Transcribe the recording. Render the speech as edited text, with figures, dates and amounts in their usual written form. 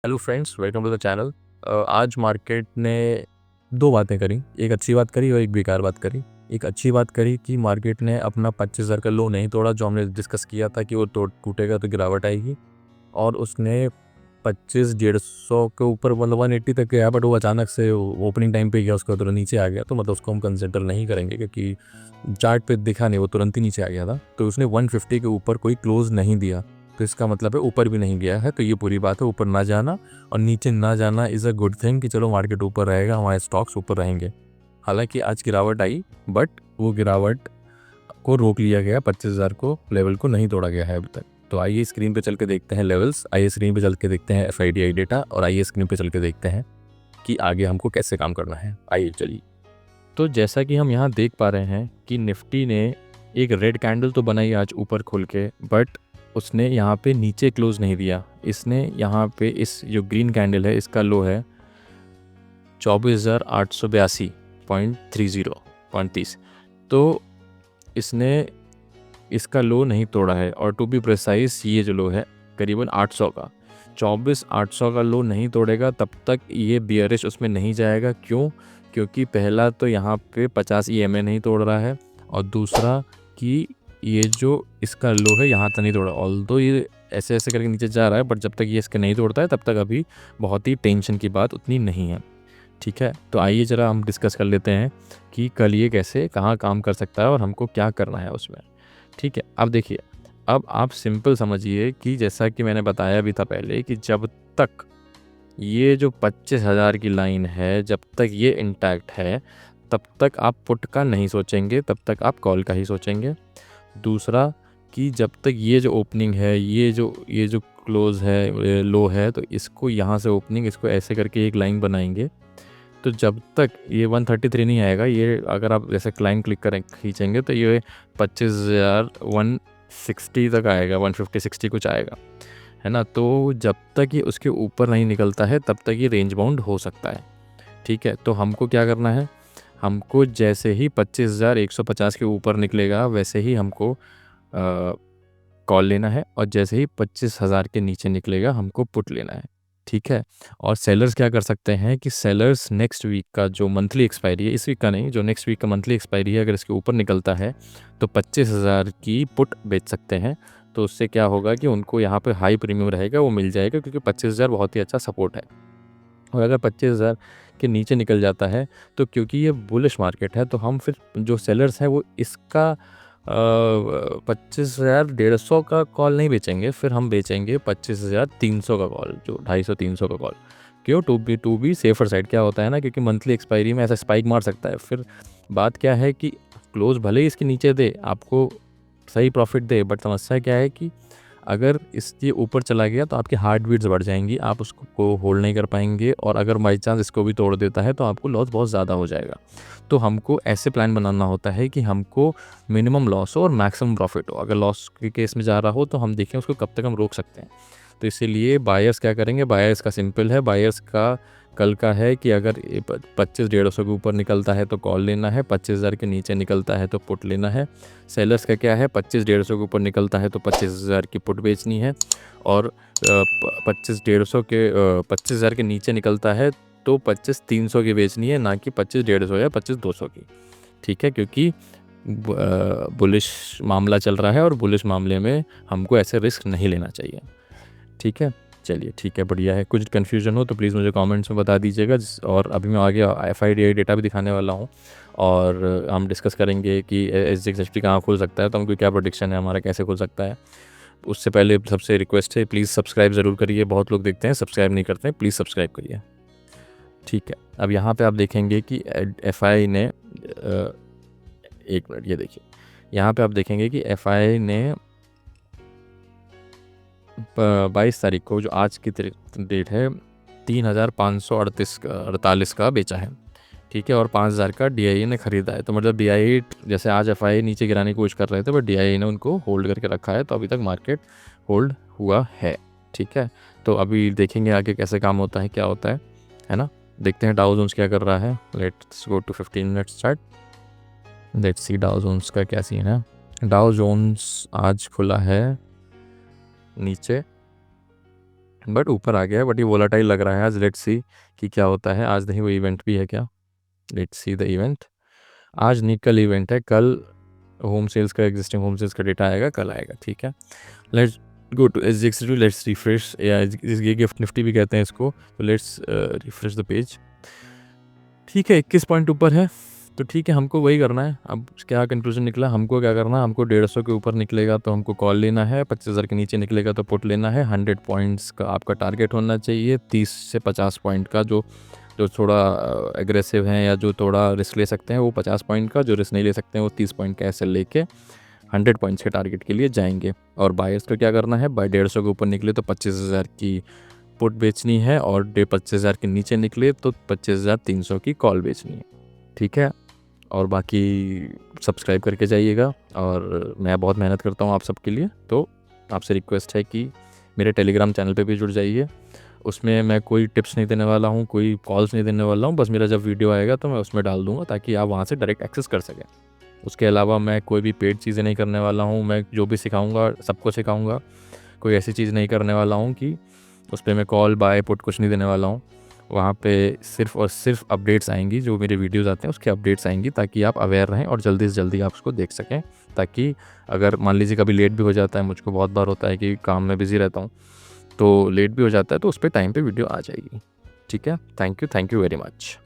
Hello friends, welcome to the channel. आज market ने दो बातें करी, एक अच्छी बात करी और एक बेकार बात करी। एक अच्छी बात करी कि मार्केट ने अपना 25,000 का लो नहीं तोड़ा, जो हमने डिस्कस किया था कि वो टूटेगा तो गिरावट आएगी, और उसने 25,150 के ऊपर मतलब 180 तक गया, बट वो अचानक से ओपनिंग टाइम पे गया, उसका तुरंत नीचे आ गया, तो मतलब उसको हम कंसिडर नहीं करेंगे क्योंकि चार्ट पे दिखा नहीं, वो तुरंत ही नीचे आ गया था। तो उसने 150 के ऊपर कोई क्लोज नहीं दिया, तो इसका मतलब है ऊपर भी नहीं गया है। तो ये पूरी बात है, ऊपर ना जाना और नीचे ना जाना इज़ अ गुड थिंग कि चलो मार्केट ऊपर रहेगा, हमारे स्टॉक्स ऊपर रहेंगे। हालांकि आज गिरावट आई, बट वो गिरावट को रोक लिया गया, 25,000 को लेवल को नहीं तोड़ा गया है अभी तक। तो आइए स्क्रीन पे चल के देखते हैं लेवल्स, आइए स्क्रीन पे चल के देखते हैं FIDI डेटा, और आइए स्क्रीन पे चल के देखते हैं कि आगे हमको कैसे काम करना है। आइए चलिए। तो जैसा कि हम यहाँ देख पा रहे हैं कि निफ्टी ने एक रेड कैंडल तो बनाई आज ऊपर खुल के, बट उसने यहाँ पे नीचे क्लोज नहीं दिया। इसने यहाँ पे इस जो ग्रीन कैंडल है इसका लो है 24,882.30.30, तो इसने इसका लो नहीं तोड़ा है। और टू बी प्रिसाइज ये जो लो है करीबन 800 का, 24,800 का लो नहीं तोड़ेगा तब तक ये बियरिश उसमें नहीं जाएगा। क्यों? क्योंकि पहला तो यहाँ पे 50 EMA नहीं तोड़ रहा है, और दूसरा कि ये जो इसका लो है यहाँ तक नहीं तोड़ा। ऑल्दो ये ऐसे ऐसे करके नीचे जा रहा है, बट जब तक ये इसका नहीं तोड़ता है तब तक अभी बहुत ही टेंशन की बात उतनी नहीं है। ठीक है, तो आइए ज़रा हम डिस्कस कर लेते हैं कि कल ये कैसे कहाँ काम कर सकता है और हमको क्या करना है उसमें। ठीक है, अब देखिए, अब आप सिंपल समझिए कि जैसा कि मैंने बताया भी था पहले कि जब तक ये जो 25,000 की लाइन है, जब तक ये इंटैक्ट है, तब तक आप पुट का नहीं सोचेंगे, तब तक आप कॉल का ही सोचेंगे। दूसरा कि जब तक ये जो ओपनिंग है, ये जो क्लोज है, लो है, तो इसको यहाँ से ओपनिंग, इसको ऐसे करके एक लाइन बनाएंगे। तो जब तक ये 133 नहीं आएगा, ये अगर आप जैसे लाइन क्लिक करें खींचेंगे तो ये 25,160 तक आएगा, 150-60 कुछ आएगा, है ना। तो जब तक ये उसके ऊपर नहीं निकलता है तब तक ये रेंज बाउंड हो सकता है। ठीक है, तो हमको क्या करना है, हमको जैसे ही 25,150 के ऊपर निकलेगा वैसे ही हमको कॉल लेना है, और जैसे ही 25,000 के नीचे निकलेगा हमको पुट लेना है। ठीक है, और सेलर्स क्या कर सकते हैं कि सेलर्स नेक्स्ट वीक का जो मंथली एक्सपायरी है, इस वीक का नहीं, जो नेक्स्ट वीक का मंथली एक्सपायरी है, अगर इसके ऊपर निकलता है तो 25,000 की पुट बेच सकते हैं। तो उससे क्या होगा कि उनको यहाँ पे हाई प्रीमियम रहेगा, वो मिल जाएगा, क्योंकि 25,000 बहुत ही अच्छा सपोर्ट है। और अगर 25,000 के नीचे निकल जाता है तो क्योंकि ये बुलिश मार्केट है, तो हम फिर जो सेलर्स हैं वो इसका 25,150 का कॉल नहीं बेचेंगे, फिर हम बेचेंगे 25,300 का कॉल, जो 250-300 का कॉल। क्यों? To be safer side. क्या होता है ना, क्योंकि मंथली एक्सपायरी में ऐसा स्पाइक मार सकता है। फिर बात क्या है कि क्लोज भले ही इसके नीचे दे, आपको सही प्रॉफिट दे, बट समस्या क्या है कि अगर इसके ऊपर चला गया तो आपकी हार्ट बीट्स बढ़ जाएंगी, आप उसको को होल्ड नहीं कर पाएंगे, और अगर बाई चांस इसको भी तोड़ देता है तो आपको लॉस बहुत ज़्यादा हो जाएगा। तो हमको ऐसे प्लान बनाना होता है कि हमको मिनिमम लॉस हो और मैक्सिमम प्रॉफिट हो। अगर लॉस के केस में जा रहा हो तो हम देखें उसको कब तक हम रोक सकते हैं। तो इसीलिए बायर्स क्या करेंगे, बायर्स का सिंपल है, बायर्स का कल का है कि अगर 25,150 के ऊपर निकलता है तो कॉल लेना है, 25,000 के नीचे निकलता है तो पुट लेना है। सेलर्स का क्या है, 25,150 के ऊपर निकलता है तो 25,000 की पुट बेचनी है, और 25,000 के नीचे निकलता है तो 25,300 की बेचनी है, ना कि 25,150 या 25,200 की। ठीक है, क्योंकि बुलिश मामला चल रहा है, और बुलिश मामले में हमको ऐसे रिस्क नहीं लेना चाहिए। ठीक है, चलिए ठीक है, बढ़िया है। कुछ कन्फ्यूजन हो तो प्लीज़ मुझे कमेंट्स में बता दीजिएगा। और अभी मैं आगे FIDI डेटा भी दिखाने वाला हूँ, और हम डिस्कस करेंगे कि SGXHT कहाँ खुल सकता है, तो हमको क्या प्रोडिक्शन है हमारा, कैसे खुल सकता है। उससे पहले सबसे रिक्वेस्ट है, प्लीज़ सब्सक्राइब ज़रूर करिए। बहुत लोग देखते हैं सब्सक्राइब नहीं करते हैं, प्लीज़ सब्सक्राइब करिए। ठीक है, अब यहाँ पे आप देखेंगे कि FI ने एक मिनट, ये देखिए, यहाँ पे आप देखेंगे कि FI ने 22 तारीख को, जो आज की डेट है, 3,548 का बेचा है। ठीक है, और 5,000 का DIA ने ख़रीदा है। तो मतलब DIA, जैसे आज FI नीचे गिराने की कोशिश कर रहे थे, बट DIA ने उनको होल्ड करके रखा है, तो अभी तक मार्केट होल्ड हुआ है। ठीक है, तो अभी देखेंगे आगे कैसे काम होता है, क्या होता है ना। देखते हैं डाउ जोन्स क्या कर रहा है। Let's go to 15 minute chart, let's see Dow Jones का क्या सीन है। डाउ जोन्स आज खुला है नीचे, बट ऊपर आ गया है, बट ये वोलाटाइल लग रहा है आज। लेट्स सी कि क्या होता है आज। नहीं वो इवेंट भी है क्या? Let's see the event. आज नहीं कल इवेंट है, कल होम सेल्स का, एग्जिस्टिंग होम सेल्स का डेटा आएगा, कल आएगा। ठीक है, let's go to SGX2, let's refresh, या ये गिफ्ट निफ्टी भी कहते हैं इसको। तो लेट्स रिफ्रेश द पेज। ठीक है, 21 पॉइंट ऊपर है, तो ठीक है, हमको वही करना है। अब क्या कंक्लूजन निकला, हमको क्या करना है, हमको 150 के ऊपर निकलेगा तो हमको कॉल लेना है, 25,000 के नीचे निकलेगा तो पुट लेना है। 100 पॉइंट्स का आपका टारगेट होना चाहिए। 30 से 50 पॉइंट का जो जो थोड़ा एग्रेसिव हैं या जो थोड़ा रिस्क ले सकते हैं वो 50 पॉइंट का, जो रिस्क नहीं ले सकते हैं वो 30 पॉइंट का ऐसे लेके 100 पॉइंट्स के टारगेट के लिए जाएंगे। और बायर्स का क्या करना है, बाय 150 के ऊपर निकले तो 25,000 की पुट बेचनी है, और 25,000 के नीचे निकले तो 25,300 की कॉल बेचनी है। ठीक है, और बाकी सब्सक्राइब करके जाइएगा, और मैं बहुत मेहनत करता हूँ आप सबके लिए, तो आपसे रिक्वेस्ट है कि मेरे टेलीग्राम चैनल पे भी जुड़ जाइए। उसमें मैं कोई टिप्स नहीं देने वाला हूँ, कोई कॉल्स नहीं देने वाला हूँ, बस मेरा जब वीडियो आएगा तो मैं उसमें डाल दूँगा ताकि आप वहाँ से डायरेक्ट एक्सेस कर सकें। उसके अलावा मैं कोई भी पेड चीज़ें नहीं करने वाला हूँ। मैं जो भी सिखाऊँगा सबको सिखाऊँगा, कोई ऐसी चीज़ नहीं करने वाला हूँ कि उस पर मैं कॉल बाय पुट कुछ नहीं देने वाला हूँ। वहाँ पे सिर्फ़ और सिर्फ अपडेट्स आएंगी, जो मेरे वीडियोज़ आते हैं उसके अपडेट्स आएंगी, ताकि आप अवेयर रहें और जल्दी से जल्दी आप उसको देख सकें। ताकि अगर मान लीजिए कभी लेट भी हो जाता है, मुझको बहुत बार होता है कि काम में बिज़ी रहता हूँ, तो लेट भी हो जाता है, तो उस पे टाइम पे वीडियो आ जाएगी। ठीक है, थैंक यू वेरी मच।